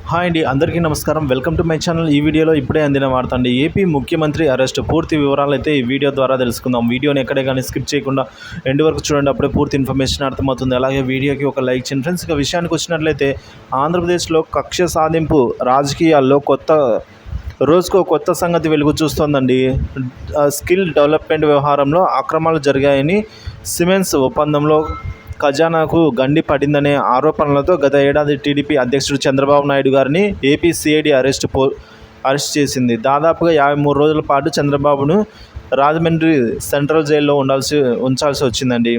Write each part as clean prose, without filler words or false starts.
Hi అండి, అందరికీ నమస్కారం. Welcome to my channel. ఈ వీడియోలో ఇప్పుడే అందిన వార్త అండి. ఏపీ ముఖ్యమంత్రి అరెస్ట్ పూర్తి వివరాలు అయితే ఈ వీడియో ద్వారా తెలుసుకుందాం. వీడియోని ఎక్కడే కానీ స్కిప్ చేయకుండా ఎండ్ వరకు చూడండి, అప్పుడే పూర్తి ఇన్ఫర్మేషన్ అర్థమవుతుంది. అలాగే వీడియోకి ఒక లైక్ చేయండి ఫ్రెండ్స్. ఇక విషయానికి వచ్చినట్లయితే ఆంధ్రప్రదేశ్లో కక్ష సాధింపు రాజకీయాల్లో రోజుకో కొత్త సంగతి వెలుగు చూస్తోందండి. స్కిల్ డెవలప్మెంట్ వ్యవహారంలో అక్రమాలు జరిగాయని, సిమెన్స్ ఒప్పందంలో ఖజానాకు గండి పడిందనే ఆరోపణలతో గత ఏడాది టీడీపీ అధ్యక్షుడు చంద్రబాబు నాయుడు గారిని ఏపీ సిఐడి అరెస్ట్ చేసింది. దాదాపుగా 53 రోజుల పాటు చంద్రబాబును రాజమండ్రి సెంట్రల్ జైల్లో ఉంచాల్సి వచ్చిందండి.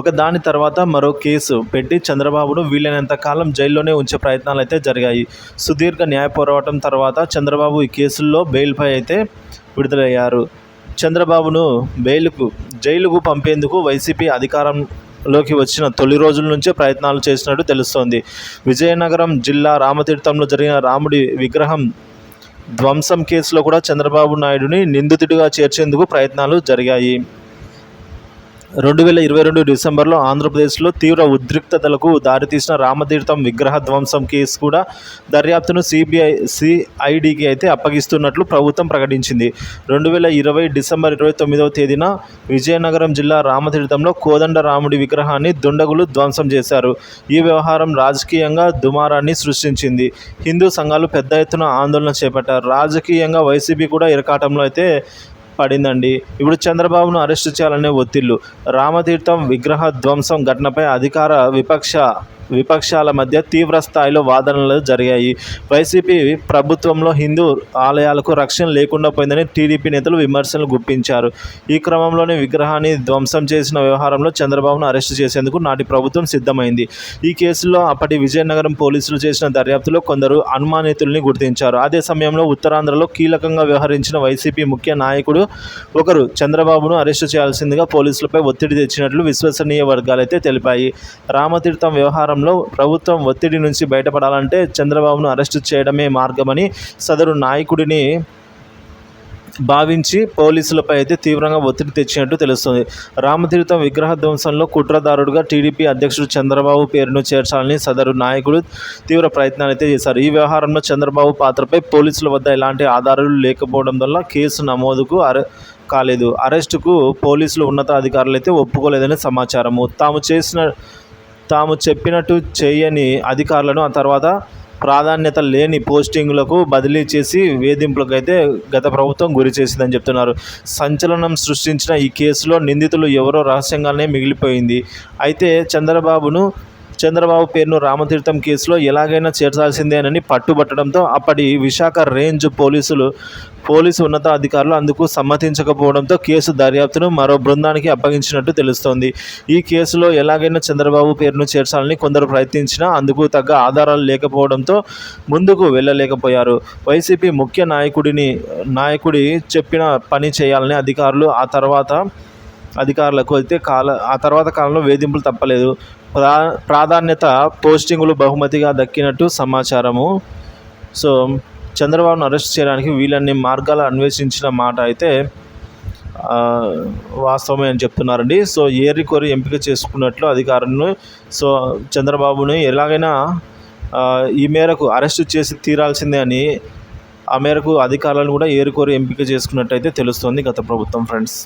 ఒకదాని తర్వాత మరో కేసు పెట్టి చంద్రబాబును వీలైనంత కాలం జైల్లోనే ఉంచే ప్రయత్నాలు అయితే జరిగాయి. సుదీర్ఘ న్యాయ పోరాటం తర్వాత చంద్రబాబు ఈ కేసుల్లో బెయిల్పై అయితే విడుదలయ్యారు. చంద్రబాబును జైలుకు పంపేందుకు వైసీపీ అధికారంలోకి వచ్చిన తొలి రోజుల నుంచే ప్రయత్నాలు చేసినట్టు తెలుస్తోంది. విజయనగరం జిల్లా రామతీర్థంలో జరిగిన రాముడి విగ్రహం ధ్వంసం కేసులో కూడా చంద్రబాబు నాయుడుని నిందితుడిగా చేర్చేందుకు ప్రయత్నాలు జరిగాయి. 2022 డిసెంబర్లో ఆంధ్రప్రదేశ్లో తీవ్ర ఉద్రిక్తతలకు దారితీసిన రామతీర్థం విగ్రహ ధ్వంసం కేసు కూడా దర్యాప్తును సిఐడికి అయితే అప్పగిస్తున్నట్లు ప్రభుత్వం ప్రకటించింది. 2020 డిసెంబర్ 29వ తేదీన విజయనగరం జిల్లా రామతీర్థంలో కోదండ రాముడి విగ్రహాన్ని దుండగులు ధ్వంసం చేశారు. ఈ వ్యవహారం రాజకీయంగా దుమారాన్ని సృష్టించింది. హిందూ సంఘాలు పెద్ద ఎత్తున ఆందోళన చేపట్టారు. రాజకీయంగా వైసీపీ కూడా ఇరకాటంలో అయితే పడిందండి. ఇప్పుడు చంద్రబాబును అరెస్టు చేయాలనే ఒత్తిళ్లు. రామతీర్థం విగ్రహ ధ్వంసం ఘటనపై విపక్షాల మధ్య తీవ్ర స్థాయిలో వాదనలు జరిగాయి. వైసీపీ ప్రభుత్వంలో హిందూ ఆలయాలకు రక్షణ లేకుండా పోయిందని టీడీపీ నేతలు విమర్శలు గుప్పించారు. ఈ క్రమంలోనే విగ్రహాన్ని ధ్వంసం చేసిన వ్యవహారంలో చంద్రబాబును అరెస్టు చేసేందుకు నాటి ప్రభుత్వం సిద్ధమైంది. ఈ కేసులో అప్పటి విజయనగరం పోలీసులు చేసిన దర్యాప్తులో కొందరు అనుమానితుల్ని గుర్తించారు. అదే సమయంలో ఉత్తరాంధ్రలో కీలకంగా వ్యవహరించిన వైసీపీ ముఖ్య నాయకుడు ఒకరు చంద్రబాబును అరెస్టు చేయాల్సిందిగా పోలీసులపై ఒత్తిడి తెచ్చినట్లు విశ్వసనీయ వర్గాలైతే తెలిపాయి. రామతీర్థం వ్యవహారం ప్రభుత్వం ఒత్తిడి నుంచి బయటపడాలంటే చంద్రబాబును అరెస్టు చేయడమే మార్గమని సదరు నాయకుడిని భావించి పోలీసులపై అయితే తీవ్రంగా ఒత్తిడి తెచ్చినట్టు తెలుస్తుంది. రామతీర్థం విగ్రహ ధ్వంసంలో కుట్రదారుడుగా టీడీపీ అధ్యక్షుడు చంద్రబాబు పేరును చేర్చాలని సదరు నాయకుడు తీవ్ర ప్రయత్నాలు అయితే చేశారు. ఈ వ్యవహారంలో చంద్రబాబు పాత్రపై పోలీసుల వద్ద ఎలాంటి ఆధారాలు లేకపోవడం వల్ల కేసు నమోదుకు కాలేదు. అరెస్టుకు పోలీసులు ఉన్నతాధికారులు అయితే ఒప్పుకోలేదని సమాచారము. తాము చెప్పినట్టు చేయని అధికారులను ఆ తర్వాత ప్రాధాన్యత లేని పోస్టింగులకు బదిలీ చేసి వేధింపులకు అయితే గత ప్రభుత్వం గురి చేసిందని చెప్తున్నారు. సంచలనం సృష్టించిన ఈ కేసులో నిందితులు ఎవరో రహస్యంగానే మిగిలిపోయింది. అయితే చంద్రబాబు పేరును రామతీర్థం కేసులో ఎలాగైనా చేర్చాల్సిందేనని పట్టుబట్టడంతో అప్పటి విశాఖ రేంజ్ పోలీసు ఉన్నతాధికారులు అందుకు సమ్మతించకపోవడంతో కేసు దర్యాప్తును మరో బృందానికి అప్పగించినట్టు తెలుస్తోంది. ఈ కేసులో ఎలాగైనా చంద్రబాబు పేరును చేర్చాలని కొందరు ప్రయత్నించినా అందుకు తగ్గ ఆధారాలు లేకపోవడంతో ముందుకు వెళ్ళలేకపోయారు. వైసీపీ ముఖ్య నాయకుడి చెప్పిన పని చేయాలని అధికారులకు అయితే ఆ తర్వాత కాలంలో వేధింపులు తప్పలేదు. ప్రాధాన్యత పోస్టింగులు బహుమతిగా దక్కినట్టు సమాచారము. సో చంద్రబాబును అరెస్ట్ చేయడానికి వీళ్ళన్ని మార్గాలు అన్వేషించిన మాట అయితే వాస్తవమే అని చెప్తున్నారండి. సో ఏరికోరి ఎంపిక చేసుకున్నట్లు అధికారులను చంద్రబాబుని ఎలాగైనా ఈ మేరకు అరెస్టు చేసి తీరాల్సిందే అని ఆ మేరకు అధికారులను కూడా ఏరికోరి ఎంపిక చేసుకున్నట్టయితే తెలుస్తోంది గత ప్రభుత్వం ఫ్రెండ్స్.